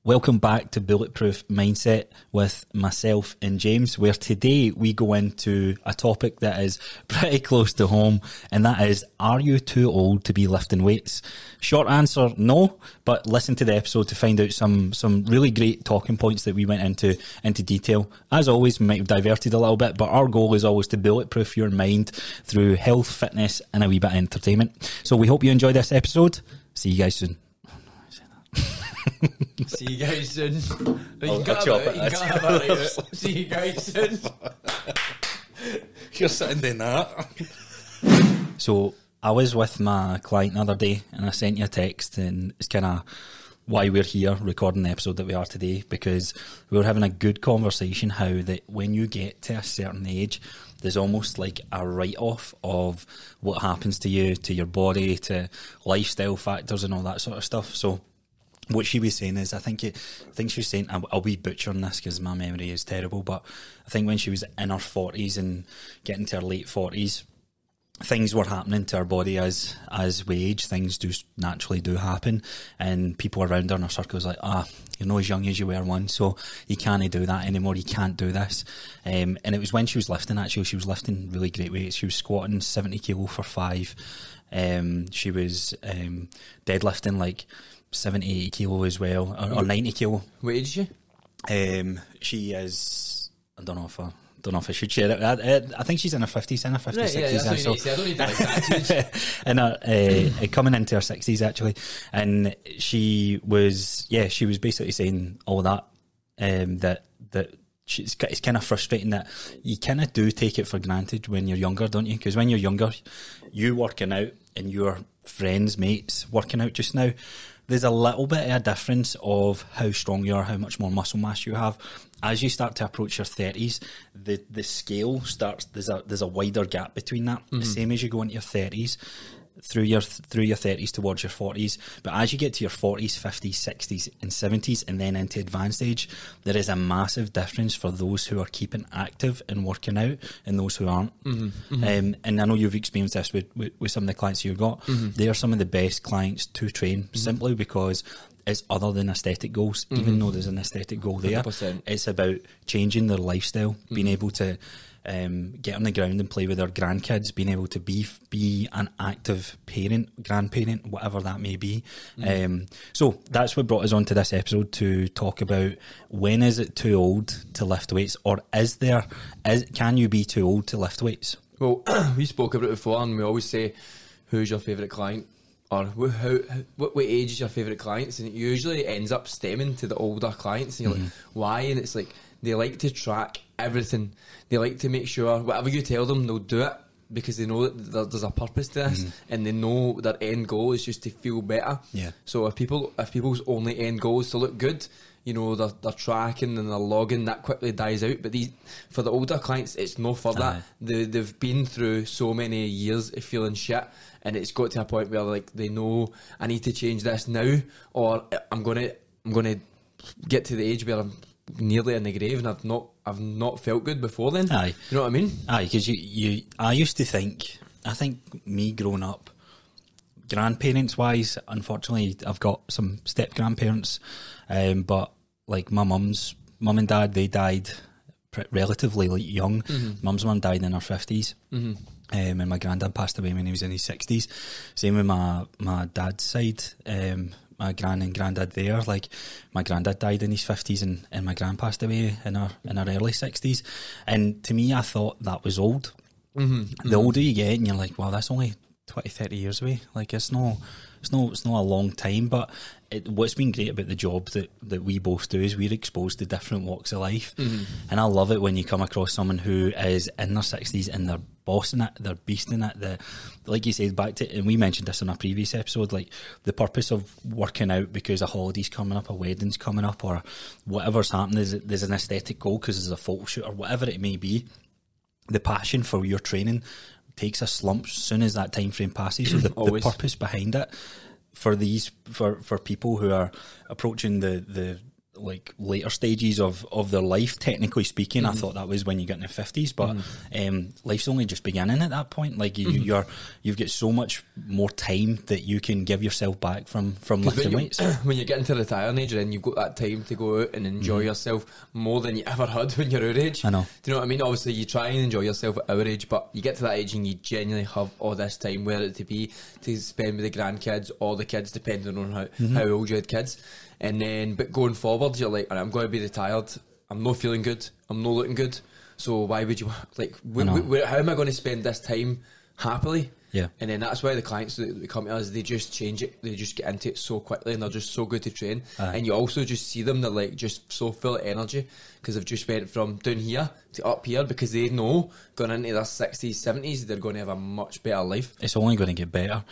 Welcome back to Bulletproof Mindset with myself and James, where today we go into a topic that is pretty close to home, and that is, are you too old to be lifting weights? Short answer, no, but listen to the episode to find out some really great talking points that we went into detail. As always, we might have diverted a little bit, but our goal is always to bulletproof your mind through health, fitness, and a wee bit of entertainment. So we hope you enjoy this episode. See you guys soon. See you guys soon. See you guys soon. You're sitting doing that. So I was with my client the other day and I sent you a text, and it's kind of why we're here recording the episode that we are today, because we were having a good conversation how that when you get to a certain age, there's almost like a write-off of what happens to you, to your body, to lifestyle factors and all that sort of stuff. So what she was saying is, I think she was saying, I'll be butchering this because my memory is terrible, but I think when she was in her 40s and getting to her late 40s, things were happening to her body as we age. Things just naturally do happen, and people around her in her circle was like, you're not as young as you were once, so you can't do that anymore, you can't do this. And it was when she was lifting, actually, she was lifting really great weights. She was squatting 70 kilo for 5. She was deadlifting like 70, 80 kilo as well, or 90 kilo. What age is she? She is, I don't know if I should share it. I think she's in her 50s, in her 50s, right, 60s. That's what you I don't need to like that. And coming into her 60s, actually. And she was basically saying all that, that it's kind of frustrating that you kind of do take it for granted when you're younger, don't you? Because when you're younger, you working out and your friends, mates working out just now, there's a little bit of a difference of how strong you are, how much more muscle mass you have. As you start to approach your 30s, the scale starts, there's a wider gap between that. Mm-hmm. The same as you go into your 30s, through your 30s towards your 40s. But as you get to your 40s, 50s, 60s and 70s and then into advanced age, there is a massive difference for those who are keeping active and working out and those who aren't. Mm-hmm. Mm-hmm. And I know you've experienced this with some of the clients you've got. Mm-hmm. They are some of the best clients to train, simply because it's other than aesthetic goals. Mm-hmm. Even though there's an aesthetic goal there, 100%. It's about changing their lifestyle, being able to get on the ground and play with their grandkids, being able to be an active parent, grandparent, whatever that may be. So that's what brought us on to this episode, to talk about, when is it too old to lift weights, or can you be too old to lift weights? Well, we spoke about it before, and we always say, who's your favourite client? Or what age is your favourite clients? And it usually ends up stemming to the older clients. And you're like, why? And it's like, they like to track everything. They like to make sure whatever you tell them, they'll do it, because they know that there's a purpose to this, and they know their end goal is just to feel better. Yeah. So if people's only end goal is to look good, they're tracking and they're logging, that quickly dies out. But for the older clients, it's no further. They've been through so many years of feeling shit, and it's got to a point where like they know, I need to change this now, or I'm gonna get to the age where I'm nearly in the grave and I've not felt good before then. Aye. You know what I mean? Aye, because I used to think, me growing up, grandparents wise, unfortunately I've got some step grandparents, but like my mum and dad, they died relatively young. Mum's mum died in her 50s. And my granddad passed away when he was in his 60s. Same with my dad's side. My gran and granddad there, like my granddad died in his 50s and my gran passed away in her early 60s. And to me, I thought that was old. The older you get, and you're like, wow, that's only 20, 30 years away. Like it's not a long time. But what's been great about the job that we both do is we're exposed to different walks of life. And I love it when you come across someone who is in their 60s and they're bossing it, they're beasting it. Like you said, back to, and we mentioned this in a previous episode, like the purpose of working out because a holiday's coming up, a wedding's coming up, or whatever's happening, there's an aesthetic goal because there's a photo shoot or whatever it may be. The passion for your training takes a slump as soon as that time frame passes. So the purpose behind it for people who are approaching the like later stages of their life, technically speaking. I thought that was when you get in the 50s, but life's only just beginning at that point. Like you've got so much more time that you can give yourself back from lifting weights. When you get into retiring age, then you've got that time to go out and enjoy yourself more than you ever had when you're our age. I know. Do you know what I mean? Obviously you try and enjoy yourself at our age, but you get to that age and you genuinely have all this time, whether it to spend with the grandkids or the kids, depending on how old you had kids. And then, but going forward, you're like, I'm going to be retired. I'm not feeling good. I'm not looking good. So why would you, like, how am I going to spend this time happily? Yeah. And then that's why the clients that come to us, they just change it. They just get into it so quickly and they're just so good to train. And you also just see them, they're like just so full of energy because they've just went from down here to up here because they know going into their 60s, 70s, they're going to have a much better life. It's only going to get better.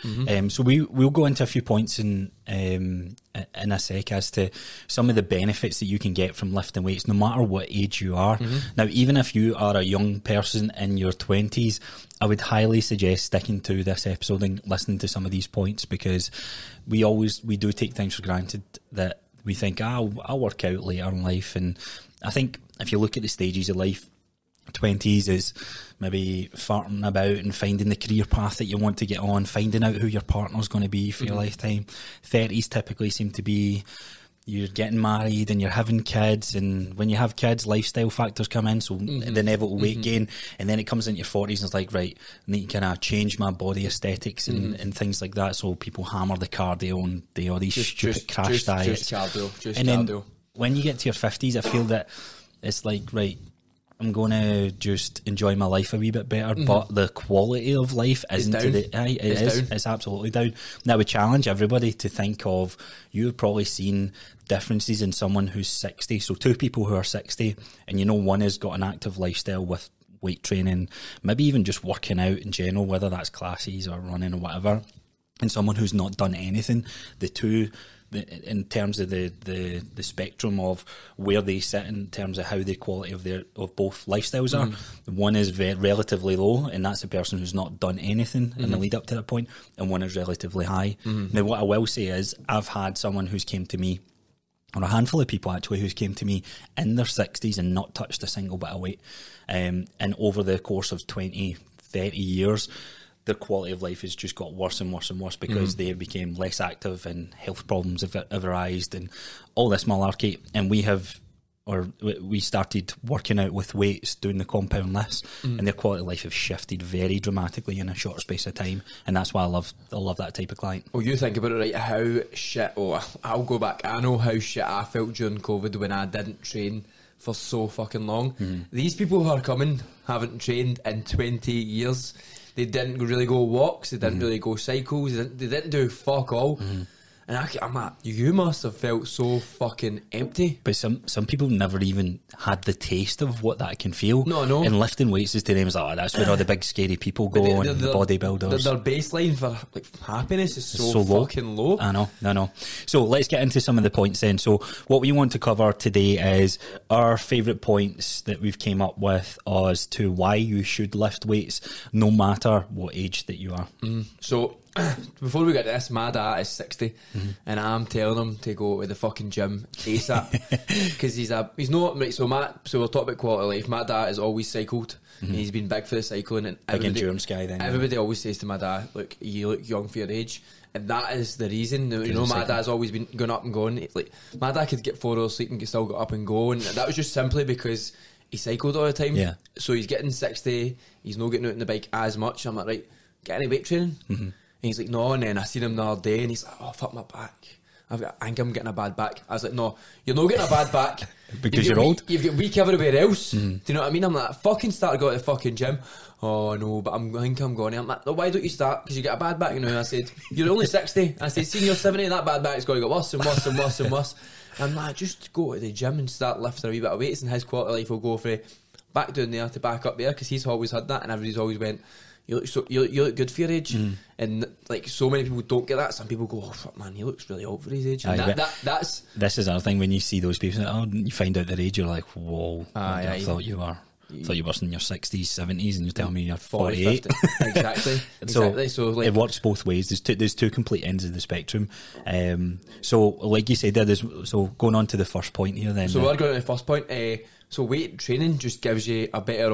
So we'll go into a few points in a sec as to some of the benefits that you can get from lifting weights, no matter what age you are. Now, even if you are a young person in your 20s, I would highly suggest sticking to this episode and listening to some of these points, because we do take things for granted that we think, I'll work out later in life. And I think if you look at the stages of life, 20s is maybe farting about and finding the career path that you want to get on, finding out who your partner's going to be for your lifetime. 30s typically seem to be you're getting married and you're having kids, and when you have kids, lifestyle factors come in, so the inevitable weight gain, and then it comes into your 40s and it's like, right, I need to kind of change my body aesthetics and things like that, so people hammer the cardio and do all these stupid crash diets. Then when you get to your 50s, I feel that it's like, right, I'm going to just enjoy my life a wee bit better, but the quality of life isn't it's absolutely down. Now, we challenge everybody to think of, you've probably seen differences in someone who's 60, so two people who are 60, and one has got an active lifestyle with weight training, maybe even just working out in general, whether that's classes or running or whatever, and someone who's not done anything. The two, in terms of the spectrum of where they sit in terms of how the quality of both lifestyles are, one is relatively low, and that's a person who's not done anything in the lead up to that point, and one is relatively high. Now, what I will say is, I've had someone who's came to me, or a handful of people actually, who's came to me in their 60s and not touched a single bit of weight, and over the course of 20, 30 years, their quality of life has just got worse and worse and worse because they became less active and health problems have arisen and all this malarkey. And we started working out with weights, doing the compound lifts, and their quality of life has shifted very dramatically in a short space of time. And that's why I love that type of client. Well, you think about it, right? How shit, I'll go back. I know how shit I felt during COVID when I didn't train for so fucking long. These people who are coming haven't trained in 20 years. They didn't really go walks, they didn't really go cycles, they didn't do fuck all. And I'm like, you must have felt so fucking empty. But some people never even had the taste of what that can feel. No, I know. And lifting weights is to them, like, that's where all the big scary people go, and the bodybuilders. Their baseline for happiness is so fucking low. I know. So let's get into some of the points then. So what we want to cover today is our favourite points that we've came up with as to why you should lift weights, no matter what age that you are. So before we get to this, my dad is 60 and I'm telling him to go to the fucking gym ASAP because he's not right. So we'll talk about quality of life. My dad has always cycled and he's been big for the cycling, and big endurance guy then. Everybody always says to my dad, look, you look young for your age, and that is the reason. My dad's always been going up and going. Like, my dad could get 4 hours sleep and still get up and go, and that was just simply because he cycled all the time. Yeah. So he's getting 60, he's not getting out on the bike as much. I'm like, right, get any weight training? And he's like, no. And then I seen him the other day and he's like, oh, fuck my back. I think I'm getting a bad back. I was like, no, you're not getting a bad back. Because you're old? You've got weak everywhere else. Do you know what I mean? I'm like, fucking start to go to the fucking gym. Oh, no, but I think I'm going. I'm like, no, why don't you start? Because you get a bad back. And I said, you're only 60. I said, seeing you're 70, that bad back's going to get worse and worse and worse and worse. I'm like, just go to the gym and start lifting a wee bit of weights, and his quality of life will go for back down there to back up there, because he's always had that, and everybody's always went, you look good for your age. And like, so many people don't get that. Some people go, oh fuck man, he looks really old for his age. And this is our thing. When you see those people, you find out their age, you're like, whoa, I thought you were I thought you were in your 60s, 70s, and you're telling me you're 48. 50. Exactly. So like, it works both ways. There's two complete ends of the spectrum. So like you said there, so going on to the first point here then. So we're going to the first point. So weight training just gives you a better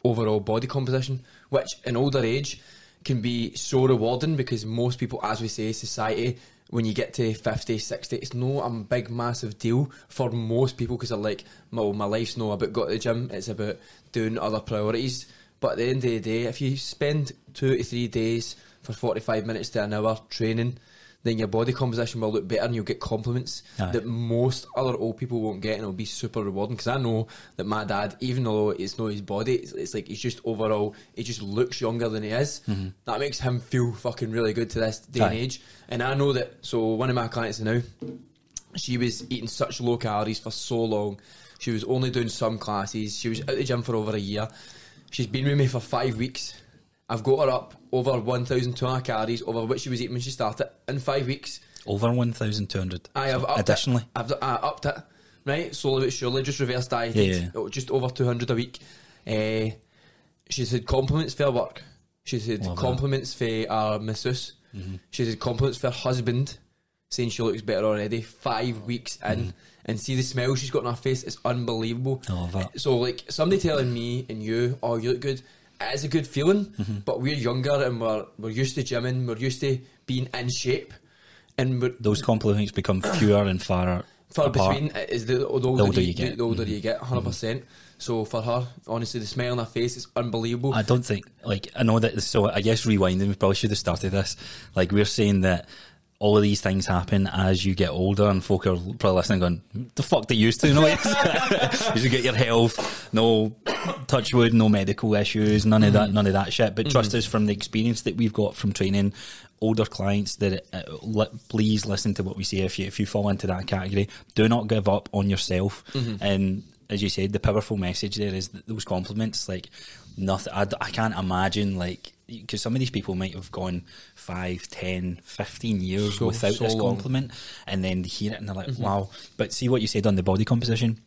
overall body composition, which in older age can be so rewarding, because most people, as we say, society, when you get to 50, 60, it's no a big massive deal for most people, because they're like, well, my life's not about going to the gym, it's about doing other priorities. But at the end of the day, if you spend 2 to 3 days for 45 minutes to an hour training, then your body composition will look better and you'll get compliments that most other old people won't get, and it'll be super rewarding. Because I know that my dad, even though it's not his body, it's like he's just overall, he just looks younger than he is. That makes him feel fucking really good to this day and age. And I know that, so one of my clients now, she was eating such low calories for so long, she was only doing some classes, she was out the gym for over a year, she's been with me for 5 weeks. I've got her up over 1,200 calories over what she was eating when she started in 5 weeks. Over 1,200. I have upped additionally. I've upped it, right? Slowly but surely, just reverse dieted. Yeah. Just over 200 a week. She's had compliments for her work. She's had compliments for our masseuse. She's had compliments for her husband, saying she looks better already. 5 weeks in. And see the smile she's got on her face, it's unbelievable. I love that. So like, somebody telling me and you, oh, you look good, it is a good feeling, but we're younger and we're used to gymming, we're used to being in shape, and those compliments become fewer and far apart. Between is the older you get, 100%. So for her, honestly, the smile on her face is unbelievable. I don't think, like, I know that, so I guess rewinding, we probably should have started this, like, we're saying that all of these things happen as you get older, and folk are probably listening going, the fuck they used to, you know? You get your health, no touch wood, no medical issues, none of that shit. But trust us, from the experience that we've got from training older clients, that please listen to what we say. If you fall into that category, do not give up on yourself. And as you said, the powerful message there is that those compliments, like, nothing. I can't imagine, like, because some of these people might have gone 5, 10, 15 years without this compliment, and then they hear it and they're like, wow. But see what you said on the body composition,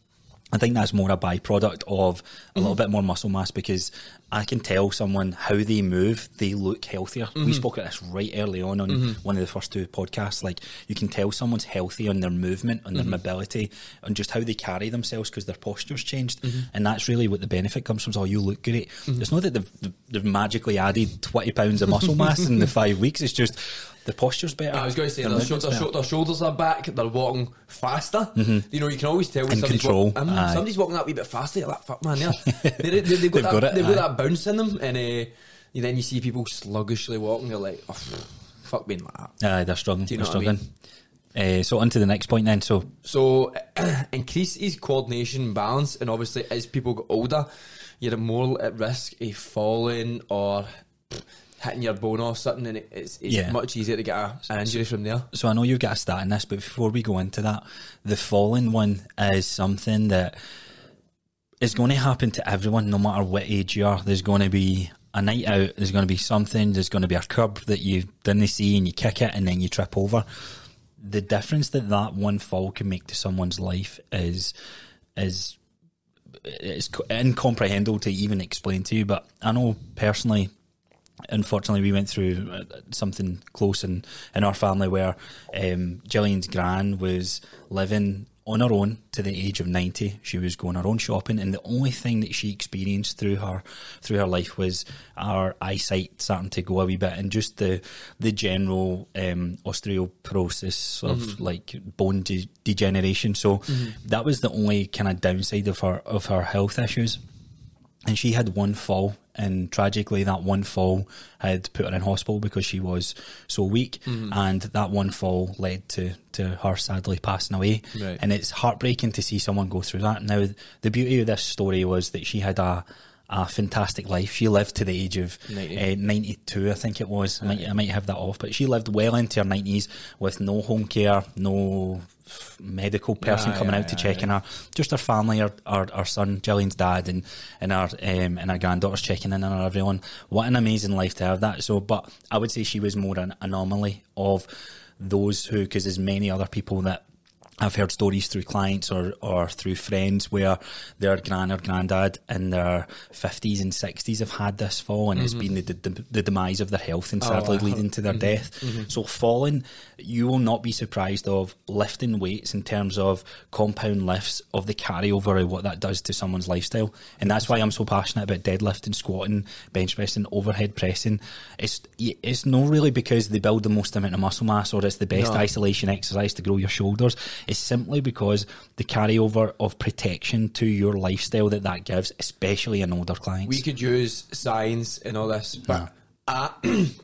I think that's more a byproduct of a little bit more muscle mass, because I can tell someone how they move, they look healthier. We spoke about this right early on one of the first 2 podcasts. Like, you can tell someone's healthy on their movement, on their mobility, and just how they carry themselves, because their posture's changed. And that's really what the benefit comes from. Oh, you look great. It's not that they've magically added 20 pounds of muscle mass in the 5 weeks. It's just the posture's better. I was going to say their shoulders are back, they're walking faster. You know, you can always tell when somebody's walking that wee bit faster. You're like, fuck man, they've got that bounce in them, and then you see people sluggishly walking. You're like, oh, fuck being like that. They're struggling. Do you know what I mean? So on to the next point then. So increases coordination and balance, and obviously as people get older, you're more at risk of falling or hitting your bone off something, and it's much easier to get an injury from there. So I know you've got a stat in this, but before we go into that, the falling one is something that is going to happen to everyone, no matter what age you are. There's going to be a night out, there's going to be something, there's going to be a curb that you didn't see and you kick it and then you trip over. The difference that one fall can make to someone's life is incomprehensible to even explain to you. But I know personally, unfortunately, we went through something close in our family where Gillian's gran was living on her own to the age of 90. She was going her own shopping, and the only thing that she experienced through her life was our eyesight starting to go a wee bit, and just the general osteoporosis of like bone degeneration. So that was the only kind of downside of her health issues. And she had one fall, and tragically that one fall had put her in hospital because she was so weak, and that one fall led to her sadly passing away. Right. And it's heartbreaking to see someone go through that. Now, the beauty of this story was that she had a fantastic life. She lived to the age of 92, I think it was. I might have that off, but she lived well into her 90s with no home care, no medical person coming out to check on her, just her family, our son, Gillian's dad, and our granddaughters checking in on her, everyone. What an amazing life to have that. So, but I would say she was more an anomaly of those who, because there's many other people that I've heard stories through clients or through friends where their gran or granddad in their 50s and 60s have had this fall, and it's been the demise of their health and sadly leading to their death. So falling, you will not be surprised of lifting weights in terms of compound lifts, of the carryover of what that does to someone's lifestyle. And that's why I'm so passionate about deadlifting, squatting, bench pressing, overhead pressing. It's not really because they build the most amount of muscle mass or it's the best isolation exercise to grow your shoulders. It's simply because the carryover of protection to your lifestyle that gives, especially in older clients. We could use science and all this, but I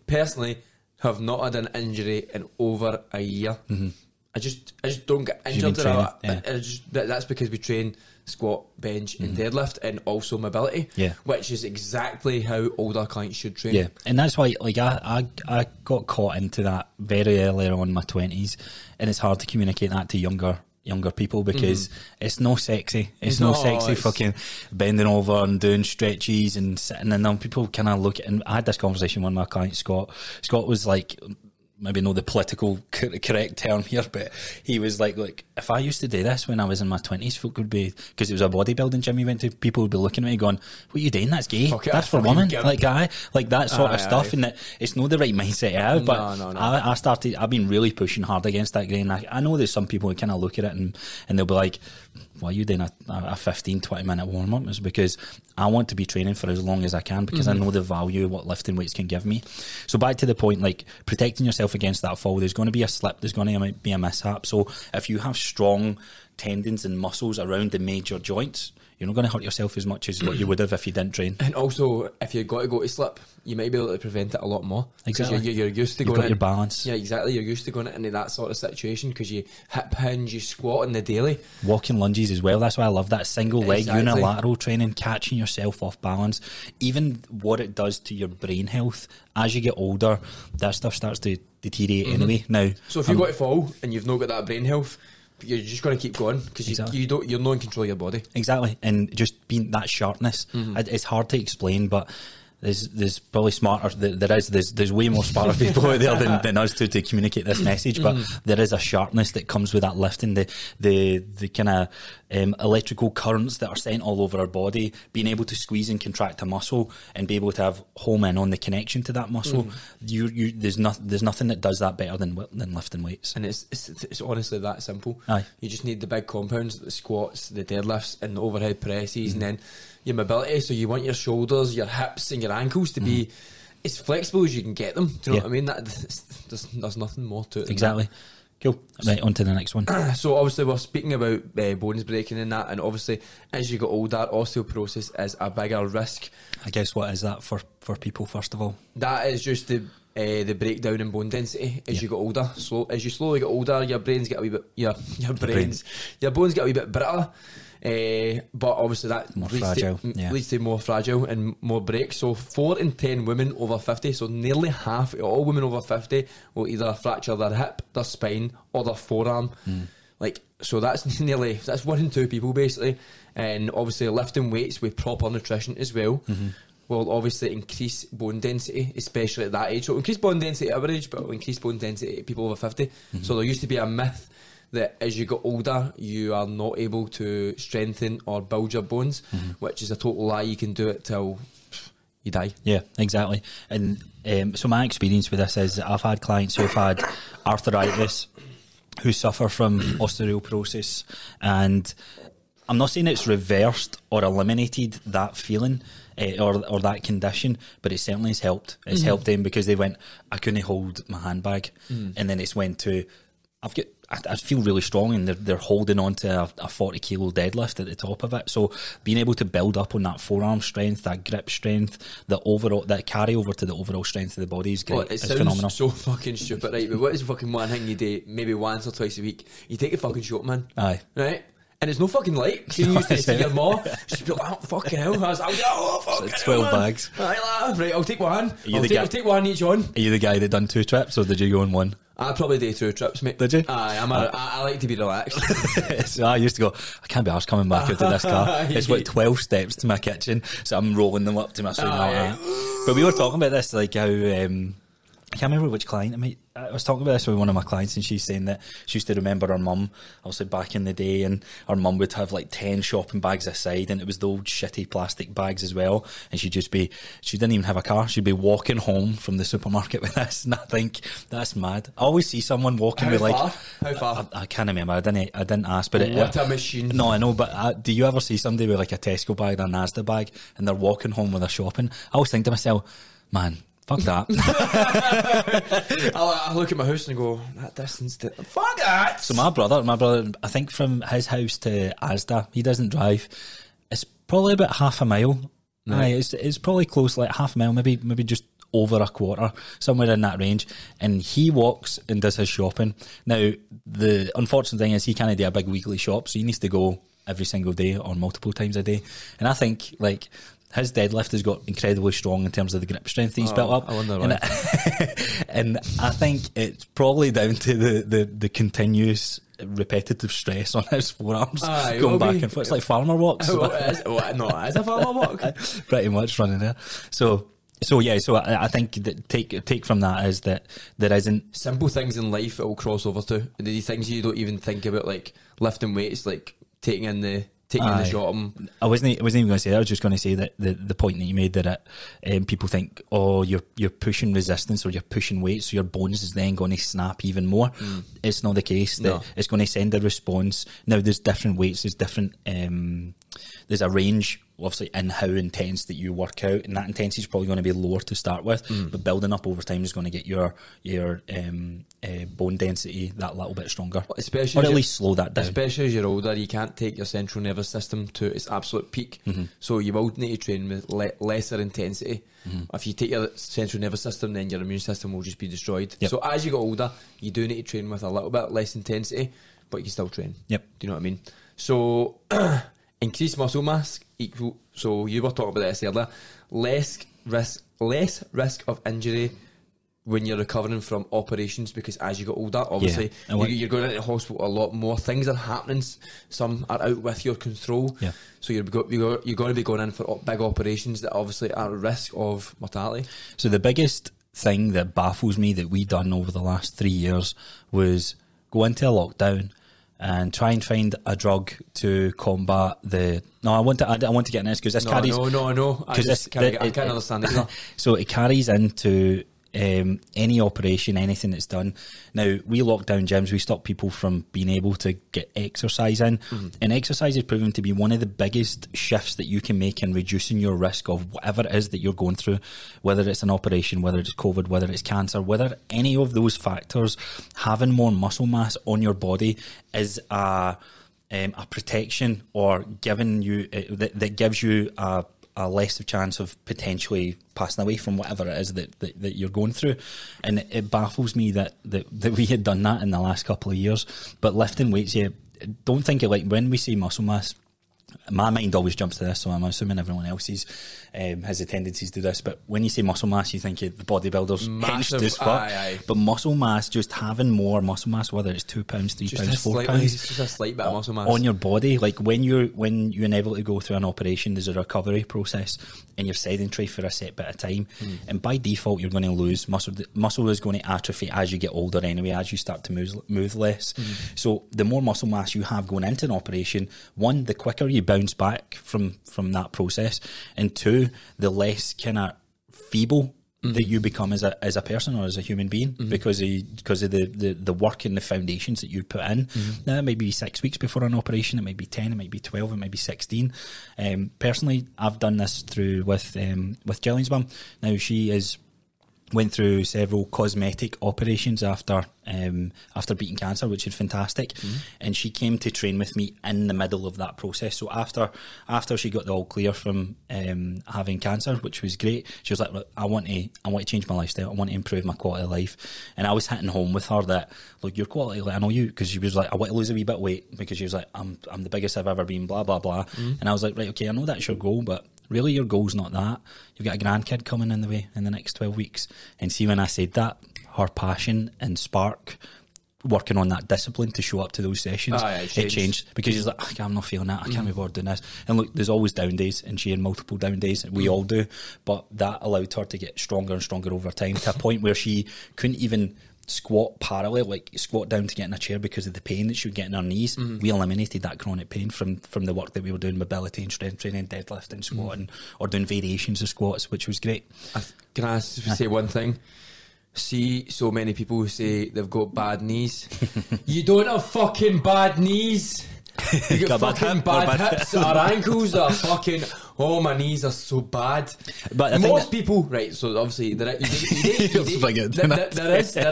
personally have not had an injury in over a year. I just don't get injured. That's because we train squat, bench and deadlift, and also mobility, which is exactly how older clients should train. Yeah, and that's why, like, I got caught into that very early on in my 20s, and it's hard to communicate that to younger people because it's no sexy. It's no sexy fucking bending over and doing stretches and sitting, and then people kind of look at, and I had this conversation with my client Scott. Scott was like, maybe know the political correct term here, but he was like, look, if I used to do this when I was in my 20s, folk would be, because it was a bodybuilding gym he went to, people would be looking at me going, what are you doing? That's gay. That's for women. Like that sort of stuff. And that it's not the right mindset to have, but no. I've been really pushing hard against that grain. I know there's some people who kind of look at it and they'll be like, why are you doing a 15-20 minute warm-up? Is because I want to be training for as long as I can, because I know the value of what lifting weights can give me. So back to the point, like protecting yourself against that fall, there's going to be a slip, there's going to be a mishap. So if you have strong tendons and muscles around the major joints, you're not going to hurt yourself as much as what you would have if you didn't train. And also, if you've got to go to slip, you might be able to prevent it a lot more. Exactly. You're used to going. You've got your balance. Yeah, exactly. You're used to going into that sort of situation because you hip hinge, you squat in the daily. Walking lunges as well. That's why I love that single leg unilateral training, catching yourself off balance. Even what it does to your brain health as you get older, that stuff starts to deteriorate anyway. Now, so if you've got to fall and you've not got that brain health, you're just going to keep going because you're not in control of your body. Exactly. And just being that sharpness, it's hard to explain, but there's probably smarter, there's way more smarter people out there than us to communicate this message, but there is a sharpness that comes with that lifting, the kind of electrical currents that are sent all over our body, being able to squeeze and contract a muscle and be able to have home in on the connection to that muscle. There's nothing that does that better than lifting weights. And it's honestly that simple. Aye. You just need the big compounds, the squats, the deadlifts and the overhead presses, and then your mobility. So you want your shoulders, your hips and your ankles to be as flexible as you can get them. Do you know what I mean? There's nothing more to it. Exactly. Cool. Right, on to the next one. So obviously we're speaking about bones breaking and that, and obviously as you get older, osteoporosis is a bigger risk. I guess what is that for people first of all? That is just the breakdown in bone density as you get older. So as you slowly get older, your brains get a wee bit your bones get a wee bit brighter. But obviously that leads to more fragile and more breaks. So 4 in 10 women over 50, so nearly half of all women over 50 will either fracture their hip, their spine or their forearm. Like, so that's 1 in 2 people basically. And obviously lifting weights with proper nutrition as well will obviously increase bone density, especially at that age. So increase bone density at our age, but will increase bone density at people over 50. So there used to be a myth that as you get older you are not able to strengthen or build your bones, which is a total lie. You can do it till you die. Yeah, exactly. And so my experience with this is I've had clients who've had arthritis who suffer from osteoporosis, and I'm not saying it's reversed or eliminated that feeling or that condition, but it certainly has helped. It's helped them because they went, I couldn't hold my handbag, and then it's went to, I feel really strong, and they're holding on to a 40 kilo deadlift at the top of it. So being able to build up on that forearm strength, that grip strength, that carry over to the overall strength of the body is great. Well, it's phenomenal. So fucking stupid, right? But what is the fucking one thing you do maybe once or twice a week? You take a fucking shot, man. Aye. Right? And it's no fucking light. You used to see your mom, she'd be like, oh, fucking hell. I was like, oh, fucking hell, 12 bags. Right, I'll take one. I'll take one each on. Are you the guy that done 2 trips, or did you go on 1? I probably do 2 trips, mate. Did you? Aye, I like to be relaxed. So I used to go, I can't be arsed coming back out to this car. It's like 12 steps to my kitchen, so I'm rolling them up to my swing. But we were talking about this, like how I can't remember which client. I was talking about this with one of my clients, and she's saying that she used to remember her mum, obviously back in the day, and her mum would have like 10 shopping bags aside, and it was the old shitty plastic bags as well. And she didn't even have a car. She'd be walking home from the supermarket with this, and I think that's mad. I always see someone walking with like, how far? I can't remember. I didn't ask, but what a machine. No, I know, but do you ever see somebody with like a Tesco bag or a Asda bag, and they're walking home with their shopping? I always think to myself, man, fuck that. I look at my house and go, that distance to... Fuck that! So my brother, I think from his house to Asda, he doesn't drive. It's probably about half a mile. No. Aye, it's probably close, like half a mile, maybe just over a quarter, somewhere in that range. And he walks and does his shopping. Now, the unfortunate thing is he can't do a big weekly shop, so he needs to go every single day or multiple times a day. And I think, like... his deadlift has got incredibly strong in terms of the grip strength he's built up. I wonder why. And I think it's probably down to the continuous repetitive stress on his forearms going back and forth. It's like farmer walks. No, it is a farmer walk. Pretty much running there. So I think that take from that is that there isn't simple things in life it will cross over to. The things you don't even think about, like lifting weights, like taking in the shot. I wasn't even going to say that. I was just going to say that the point that you made that people think, oh, you're pushing resistance or you're pushing weight, so your bones is then going to snap even more. It's not the case. That it's going to send a response. Now there's different weights. There's different. There's a range, obviously, in how intense that you work out, and that intensity is probably going to be lower to start with, but building up over time is going to get your bone density that little bit stronger, especially or at least slow that down. Especially as you're older, you can't take your central nervous system to its absolute peak, so you will need to train with lesser intensity. If you take your central nervous system, then your immune system will just be destroyed. So as you get older, you do need to train with a little bit less intensity, but you can still train. Do you know what I mean? So increased muscle mass equal. So you were talking about this earlier. Less risk of injury when you're recovering from operations, because as you get older, obviously you're going into hospital a lot more. Things are happening. Some are out with your control. So you're going to be going in for big operations that obviously are at risk of mortality. So the biggest thing that baffles me that we done over the last 3 years was go into a lockdown and try and find a drug to combat the... No, I want to get in this because this carries... No. I can't understand it either. So it carries into any operation, anything that's done. Now, we lock down gyms, we stop people from being able to get exercise in. And exercise is proven to be one of the biggest shifts that you can make in reducing your risk of whatever it is that you're going through, whether it's an operation, whether it's COVID, whether it's cancer, whether any of those factors. Having more muscle mass on your body is a protection, or giving you that gives you a less of chance of potentially passing away from whatever it is that you're going through. And it baffles me that we had done that in the last couple of years. But lifting weights, don't think it like when we say muscle mass, my mind always jumps to this, so I'm assuming everyone else's has a tendency to do this. But when you say muscle mass, you think of the bodybuilders massive as fuck. Aye. But muscle mass, just having more muscle mass, whether it's 2 pounds, 3 pounds, 4 pounds, just a slight bit of muscle mass on your body. Like when you inevitably go through an operation, there's a recovery process, and you're sedentary for a set bit of time, and by default you're going to lose muscle. Muscle is going to atrophy as you get older anyway, as you start to move less. So the more muscle mass you have going into an operation, one, the quicker you bounce back from that process, and two, the less kind of feeble that you become as a person or as a human being, because of the work and the foundations that you put in. Now, it might be 6 weeks before an operation, it might be 10, it might be 12, it might be 16. Personally, I've done this through with Jillian's mum. Now, she went through several cosmetic operations after beating cancer, which is fantastic. And she came to train with me in the middle of that process. So after she got the all clear from having cancer, which was great, she was like, look, I want to change my lifestyle, I want to improve my quality of life. And I was hitting home with her that, look, your quality, like, I know you, because she was like, I want to lose a wee bit of weight, because she was like, I'm the biggest I've ever been, blah blah blah. And I was like, right, okay, I know that's your goal, but really your goal's not that. You've got a grandkid coming in the way in the next 12 weeks. And see, when I said that, her passion and spark working on that discipline to show up to those sessions, it changed because he's like, I'm not feeling that, I can't be bothered doing this. And look, there's always down days, and she had multiple down days, we all do, but that allowed her to get stronger and stronger over time, to a point where she couldn't even squat parallel, like squat down to get in a chair because of the pain that she would get in her knees. We eliminated that chronic pain from the work that we were doing, mobility and strength training, deadlifting, squatting, or doing variations of squats, which was great. Can I say one thing? See so many people who say they've got bad knees. You don't have fucking bad knees. You got fucking bad hips. Our ankles are fucking... Oh, my knees are so bad. But most people, right? So obviously there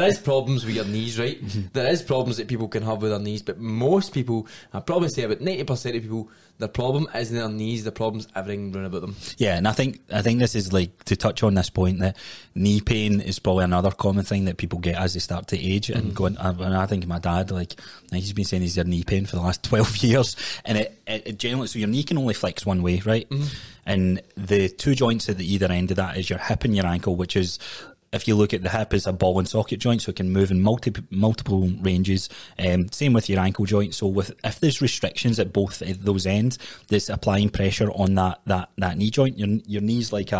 is problems with your knees, right? There is problems that people can have with their knees, but most people, I'd probably say about 90% of people, their problem isn't their knees. The problem's everything around about them. Yeah, and I think this is like, to touch on this point, that knee pain is probably another common thing that people get as they start to age. And going, when I think of my dad, like, he's been saying he's had knee pain for the last 12 years, and it generally, so your knee can only flex one way, right? And the two joints at the either end of that is your hip and your ankle, which is, if you look at the hip, is a ball and socket joint, so it can move in multiple ranges. Same with your ankle joint. So if there's restrictions at both those ends, there's applying pressure on that knee joint. Your knee's like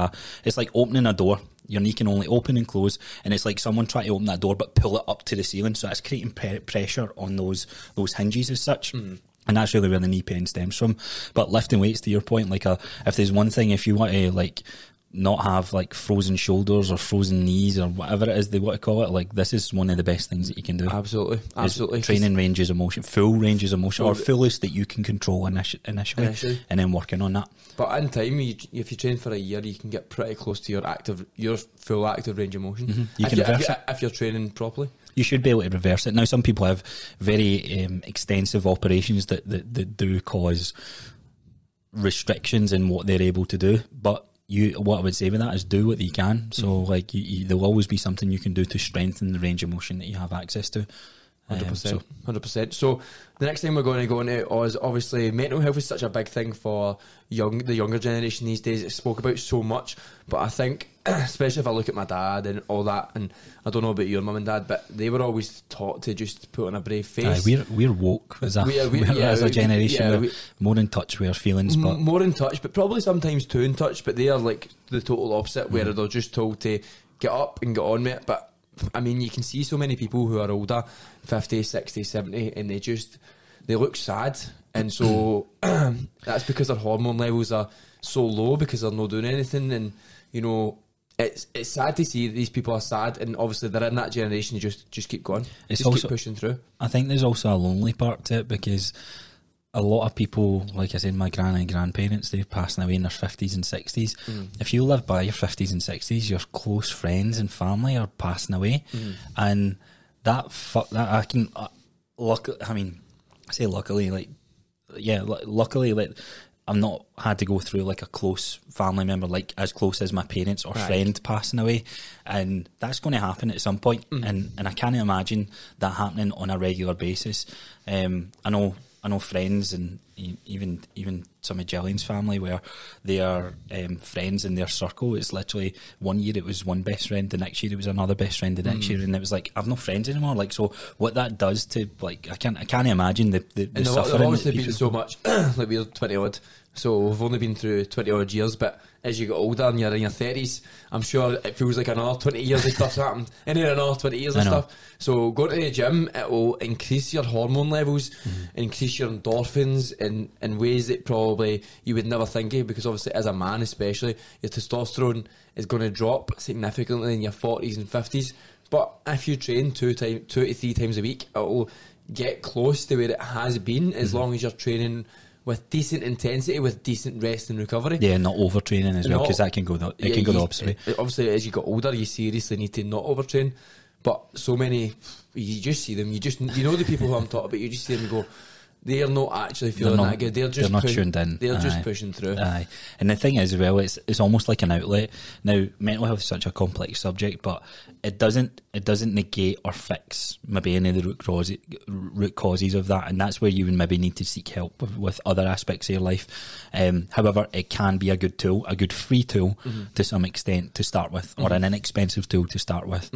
it's like opening a door. Your knee can only open and close, and it's like someone trying to open that door but pull it up to the ceiling. So it's creating pressure on those hinges as such. And that's really where the knee pain stems from. But lifting weights, to your point, like if there's one thing, if you want to like not have like frozen shoulders or frozen knees or whatever it is they want to call it, like this is one of the best things that you can do. Absolutely. Training ranges of motion, full ranges of motion, or fullest that you can control initially, and then working on that. But in time, if you train for a year, you can get pretty close to your full active range of motion. You can reverse it if you're training properly. You should be able to reverse it. Now, some people have very extensive operations that do cause restrictions in what they're able to do. But what I would say with that is do what you can. So, like, there'll always be something you can do to strengthen the range of motion that you have access to. 100%. So the next thing we're going to go into is obviously mental health is such a big thing for the younger generation these days. It's spoke about so much, but I think especially if I look at my dad and all that, and I don't know about your mum and dad, but they were always taught to just put on a brave face. We're woke as a generation. We're more in touch with our feelings, but more in touch, but probably sometimes too in touch. But they are like the total opposite, where they're just told to get up and get on with it. But I mean, you can see so many people who are older, 50, 60, 70, and they look sad. And so that's because their hormone levels are so low because they're not doing anything. And, you know, it's sad to see that these people are sad, and obviously they're in that generation. You just keep going. Keep pushing through. I think there's also a lonely part to it, because a lot of people, like I said, my gran and grandparents, they're passing away in their 50s and 60s. If you live by your 50s and 60s, your close friends and family are passing away. And luckily, like, I've not had to go through like a close family member, like as close as my parents or friend passing away, and that's going to happen at some point. And I can't imagine that happening on a regular basis. I know friends, and even some of Jillian's family, where they are friends in their circle. It's literally one year it was one best friend, the next year it was another best friend, the next year, and it was like, I've no friends anymore. Like, so what that does to, like, I can't imagine the suffering. They've obviously been so much. Like, we're 20 odd, so we've only been through 20 odd years, but as you get older and you're in your 30s, I'm sure it feels like another 20 years of stuff's happened, and then another 20 years of stuff. So going to the gym, it will increase your hormone levels, increase your endorphins in ways that probably you would never think of, because obviously as a man especially, your testosterone is going to drop significantly in your 40s and 50s. But if you train 2 to 3 times a week, it will get close to where it has been, as long as you're training with decent intensity, with decent rest and recovery. Yeah, not overtraining as well, because that can go the opposite way. Obviously, as you get older, you seriously need to not overtrain. But so many, you just see them, you know the people who I'm talking about, you just see them go, they're not actually feeling that good. They're not tuned in. They're just pushing through. Aye. And the thing is, as well, it's almost like an outlet. Now, mental health is such a complex subject, but it doesn't negate or fix maybe any of the root causes of that, and that's where you would maybe need to seek help with other aspects of your life. However, it can be a good tool, a good free tool to some extent to start with, or an inexpensive tool to start with,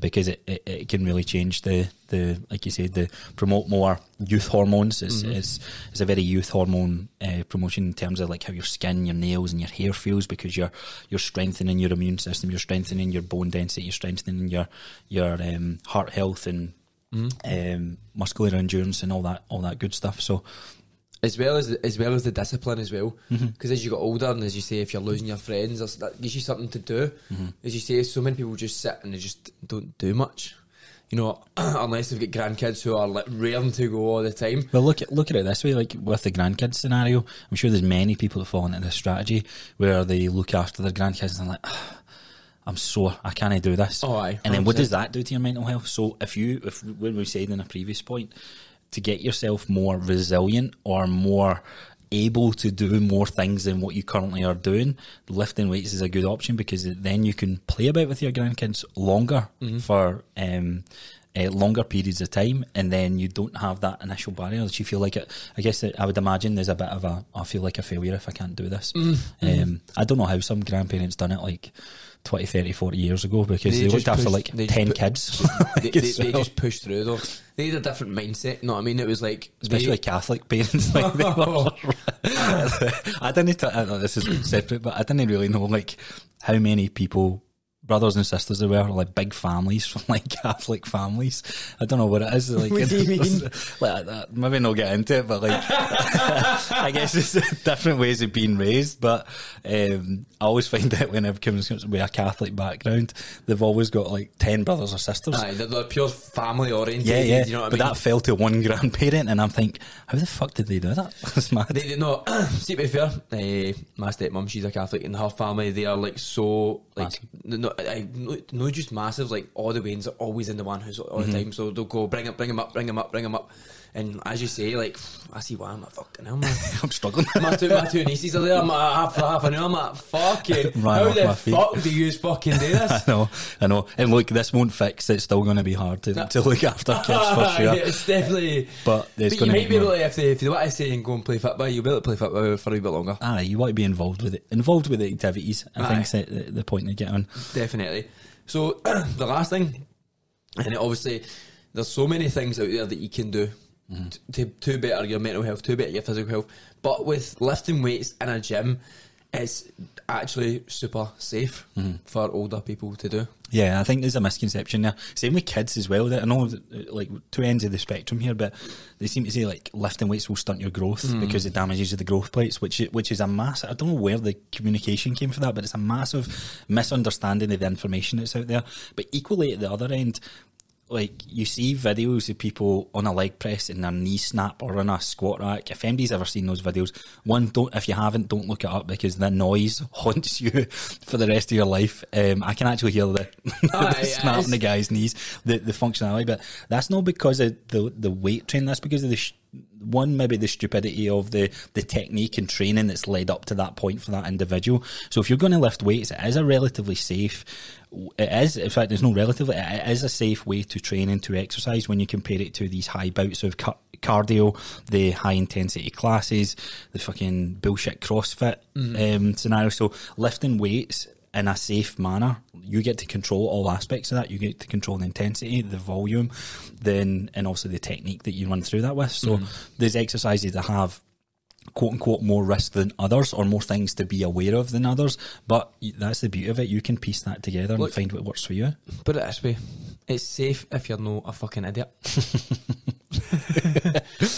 because it can really change the the like you said, the promote more youth hormones. It's a very youth hormone promotion in terms of like how your skin, your nails, and your hair feels, because you're strengthening your immune system, you're strengthening your bone density, you're strengthening your heart health and muscular endurance and all that good stuff. So. As well as the discipline as well, because as you get older, and as you say, if you're losing your friends, that gives you something to do. As you say, so many people just sit and they just don't do much, you know, unless they've got grandkids who are like raring to go all the time. Well, look at it this way, like with the grandkids scenario, I'm sure there's many people that fall into this strategy where they look after their grandkids and they're like, I'm sore, I can't do this. Oh, aye, and then what does that do to your mental health? So if when we said in a previous point, to get yourself more resilient or more able to do more things than what you currently are doing, lifting weights is a good option, because then you can play about with your grandkids longer for longer periods of time, and then you don't have that initial barrier that you feel like it. I guess I would imagine there's a bit of I feel like a failure if I can't do this. I don't know how some grandparents done it like 20, 30, 40 years ago, because they looked after like 10 kids. They just pushed through though. They had a different mindset, you know what I mean? It was like, especially Catholic parents, like they were. I didn't, this is separate, but I didn't really know like how many people, brothers and sisters there were, like big families from like Catholic families. I don't know what it is. Like, what do you mean? Like, maybe not get into it, but like, I guess it's different ways of being raised. But I always find that when it comes with a Catholic background, they've always got like 10 brothers or sisters. Aye, they're pure family oriented. Yeah. You know what but I mean? that fell to one grandparent, and I'm thinking, how the fuck did they do that? That's mad. They did not. See, to be fair, my stepmom, she's a Catholic, and her family, they are like so like no, just massive. Like all the Waynes are always in the one house all the time, so they'll go bring him up. And as you say, like, I see why I'm like, fucking hell, man. I'm struggling. my two nieces are there. I'm like, half an hour. I'm like, fucking, Right, how the fuck do you fucking do this? I know. And look, this won't fix. It's still going to be hard to look after kids for sure. Yeah, it's definitely. But you might be able to, if they want to say and go and play football, you'll be able to play football for a wee bit longer. You want to be involved with the activities. I think is the point to get on. Definitely. So the last thing, and obviously there's so many things out there that you can do to better your mental health, to better your physical health. But with lifting weights in a gym, it's actually super safe for older people to do. Yeah, I think there's a misconception there. Same with kids as well. That I know, like, two ends of the spectrum here, but they seem to say like lifting weights will stunt your growth because it damages the growth plates, which is a massive. I don't know where the communication came for that, but it's a massive misunderstanding of the information that's out there. But equally at the other end, like, you see videos of people on a leg press and their knee snap or on a squat rack. If anybody's ever seen those videos, if you haven't, don't look it up, because the noise haunts you for the rest of your life. I can actually hear the snapping the guy's knees, the functionality, but that's not because of the weight training. That's because of maybe the stupidity of the technique and training that's led up to that point for that individual. So if you're going to lift weights, it is a relatively safe. It is, in fact, there's no relatively. It is a safe way to train and to exercise when you compare it to these high bouts of cardio, the high intensity classes, the fucking bullshit CrossFit scenario. So lifting weights in a safe manner, you get to control all aspects of that. You get to control the intensity, the volume, and also the technique that you run through that with. So there's exercises that have quote unquote more risk than others, or more things to be aware of than others, but that's the beauty of it. You can piece that together and find what works for you. Put it this way, it's safe if you're not a fucking idiot.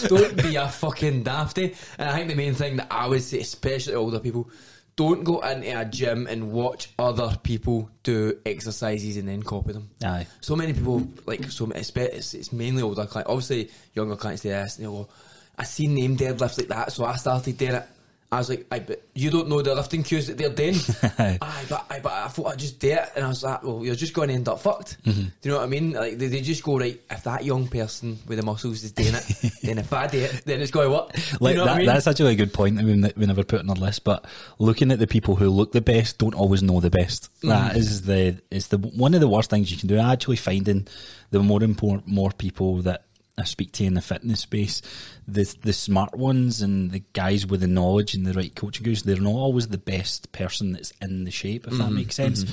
Don't be a fucking dafty. And I think the main thing that I would say, especially older people, don't go into a gym and watch other people do exercises and then copy them. Aye. So many people, like, it's mainly older clients. Obviously younger clients do this and they'll go, I seen them deadlift like that, so I started doing it. I was like, but you don't know the lifting cues that they're doing. But I thought I'd just do it. And I was like, well, you're just going to end up fucked. Do you know what I mean? Like, they just go, right, if that young person with the muscles is doing it, then if I do it, then it's going to work. Like, you know what I mean? That's actually a good point that we never put on our list, but looking at the people who look the best don't always know the best. That is one of the worst things you can do. Actually finding the more people that I speak to in the fitness space, the smart ones and the guys with the knowledge and the right coaching goes, they're not always the best person that's in the shape, if that makes sense.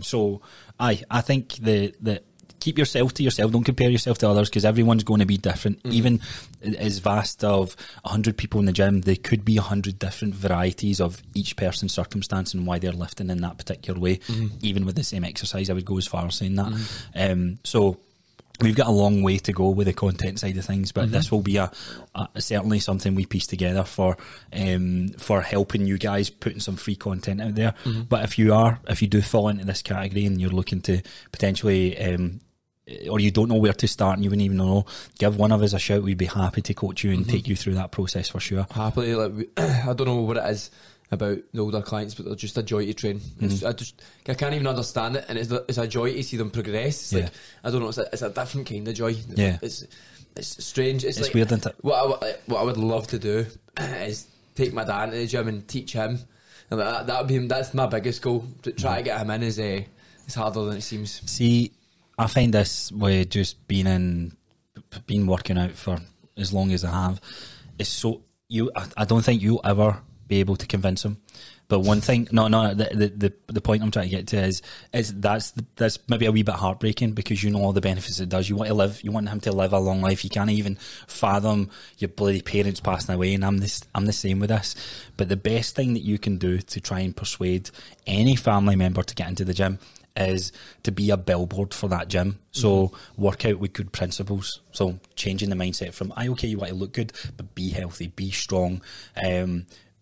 So I think that keep yourself to yourself. Don't compare yourself to others, because everyone's going to be different. Even as vast of 100 people in the gym, there could be 100 different varieties of each person's circumstance and why they're lifting in that particular way. Even with the same exercise, I would go as far as saying that. So we've got a long way to go with the content side of things, but this will be a certainly something we piece together for helping you guys, putting some free content out there. But if you do fall into this category and you're looking to potentially or you don't know where to start and you wouldn't even know, give one of us a shout. We'd be happy to coach you and take you through that process for sure. Happily, I don't know what it is about the older clients, but they're just a joy to train. I can't even understand it, and it's a joy to see them progress. It's like, I don't know, it's a different kind of joy. It's strange. It's like, weird, isn't it? What I would love to do is take my dad into the gym and teach him, and that's my biggest goal. To try to get him in is harder than it seems. See, I find this with just been working out for as long as I have, is so I don't think you'll ever be able to convince him. But one thing, the point I'm trying to get to is that's maybe a wee bit heartbreaking, because you know all the benefits it does. You want him to live a long life. You can't even fathom your bloody parents passing away, and I'm the same with this. But the best thing that you can do to try and persuade any family member to get into the gym is to be a billboard for that gym. So work out with good principles. So changing the mindset from, okay, you want to look good, but be healthy, be strong.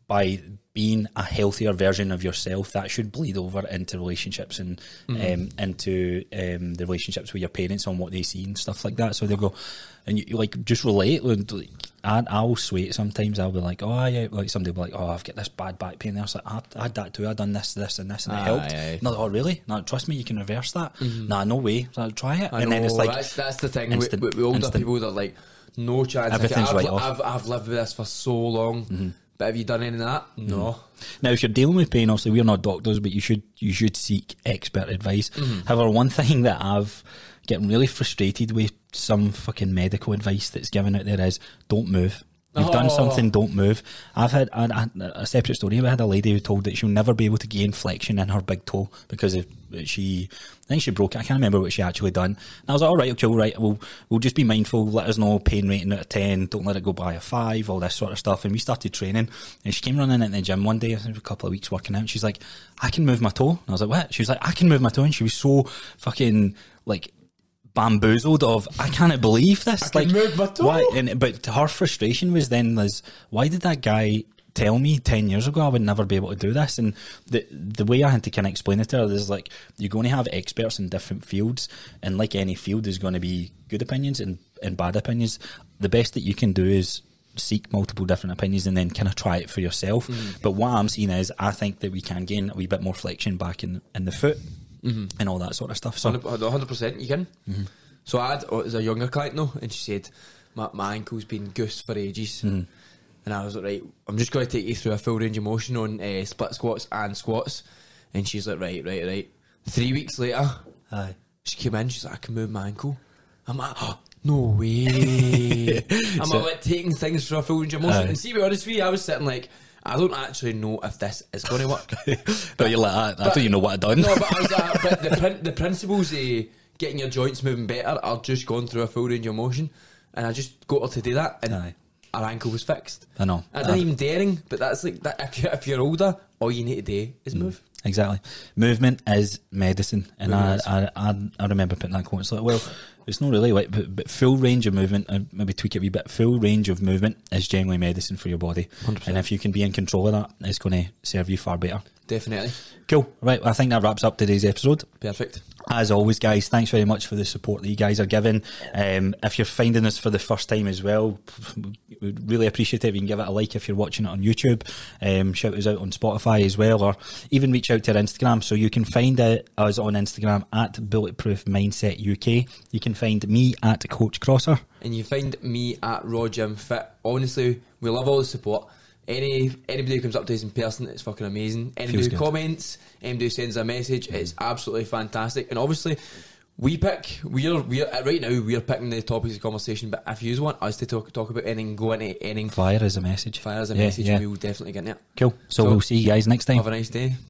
By being a healthier version of yourself, that should bleed over into relationships and into the relationships with your parents on what they see and stuff like that. So they'll go, and you like just relate. Like, I'll sway it sometimes. I'll be like, oh yeah, like somebody will be like, oh, I've got this bad back pain there. It's like, I had that too. I've done this, and this, and it helped. No, oh really? No, trust me, you can reverse that. Nah, no way. So try it. And then it's like that's the thing with older people that like, no chance. Everything's like, I've lived with this for so long. But have you done any of that? No. Now, if you're dealing with pain, obviously we're not doctors, but you should seek expert advice. However, one thing that I've getting really frustrated with some fucking medical advice that's given out there is, don't move. You've done something, don't move. I've had a separate story. I had a lady who told that she'll never be able to gain flexion in her big toe because I think she broke it. I can't remember what she actually done. And I was like, all right, we'll just be mindful. Let us know pain rating out of 10. Don't let it go by a 5. All this sort of stuff. And we started training. And she came running into the gym one day. I think a couple of weeks working out. And she's like, I can move my toe. And I was like, what? She was like, I can move my toe. And she was so fucking like bamboozled of, I can't believe this. I can move my toe. But her frustration was then, Liz, why did that guy tell me 10 years ago I would never be able to do this? And the way I had to kind of explain it to her is like, you're going to have experts in different fields, and like any field, there's going to be good opinions and bad opinions. The best that you can do is seek multiple different opinions and then kind of try it for yourself. But what I'm seeing is, I think that we can gain a wee bit more flexion back in the foot. And all that sort of stuff. So 100% you can. So I was a younger client though, and she said my ankle's been goosed for ages. And I was like, right, I'm just going to take you through a full range of motion on split squats and squats. And she's like, right. 3 weeks later, she came in, she's like, I can move my ankle. I'm like, oh, no way. I'm like taking things through a full range of motion. And see, to be honest with you, I was sitting like, I don't actually know if this is going to work. But you're like, I don't even know what I've done. No, but I was like, but the principles of getting your joints moving better are just going through a full range of motion. And I just got her to do that, and her ankle was fixed. I know. I didn't even daring, but that's like that. If you're older, all you need to do is move. Exactly. Movement is medicine. And I remember putting that quote. It's like, well, it's not really like, but full range of movement, maybe tweak it a wee bit, full range of movement is generally medicine for your body. 100%. And if you can be in control of that, it's going to serve you far better. Definitely. Cool. Right, I think that wraps up today's episode. Perfect. As always, guys, thanks very much for the support that you guys are giving. If you're finding us for the first time as well, we'd really appreciate it if you can give it a like if you're watching it on YouTube. Shout us out on Spotify as well, or even reach out to our Instagram. So you can find us on Instagram at Bulletproof Mindset UK. You can find me at Coach Crosser. And you find me at Raw Gym Fit. Honestly, we love all the support. Anybody who comes up to us in person, it's fucking amazing. Anybody who comments, anybody who sends a message, it's absolutely fantastic. And obviously, we're right now we're picking the topics of conversation. But if you want us to talk about anything, go into anything, fire as a message. And we'll definitely get in it. Cool. So we'll see you guys next time. Have a nice day.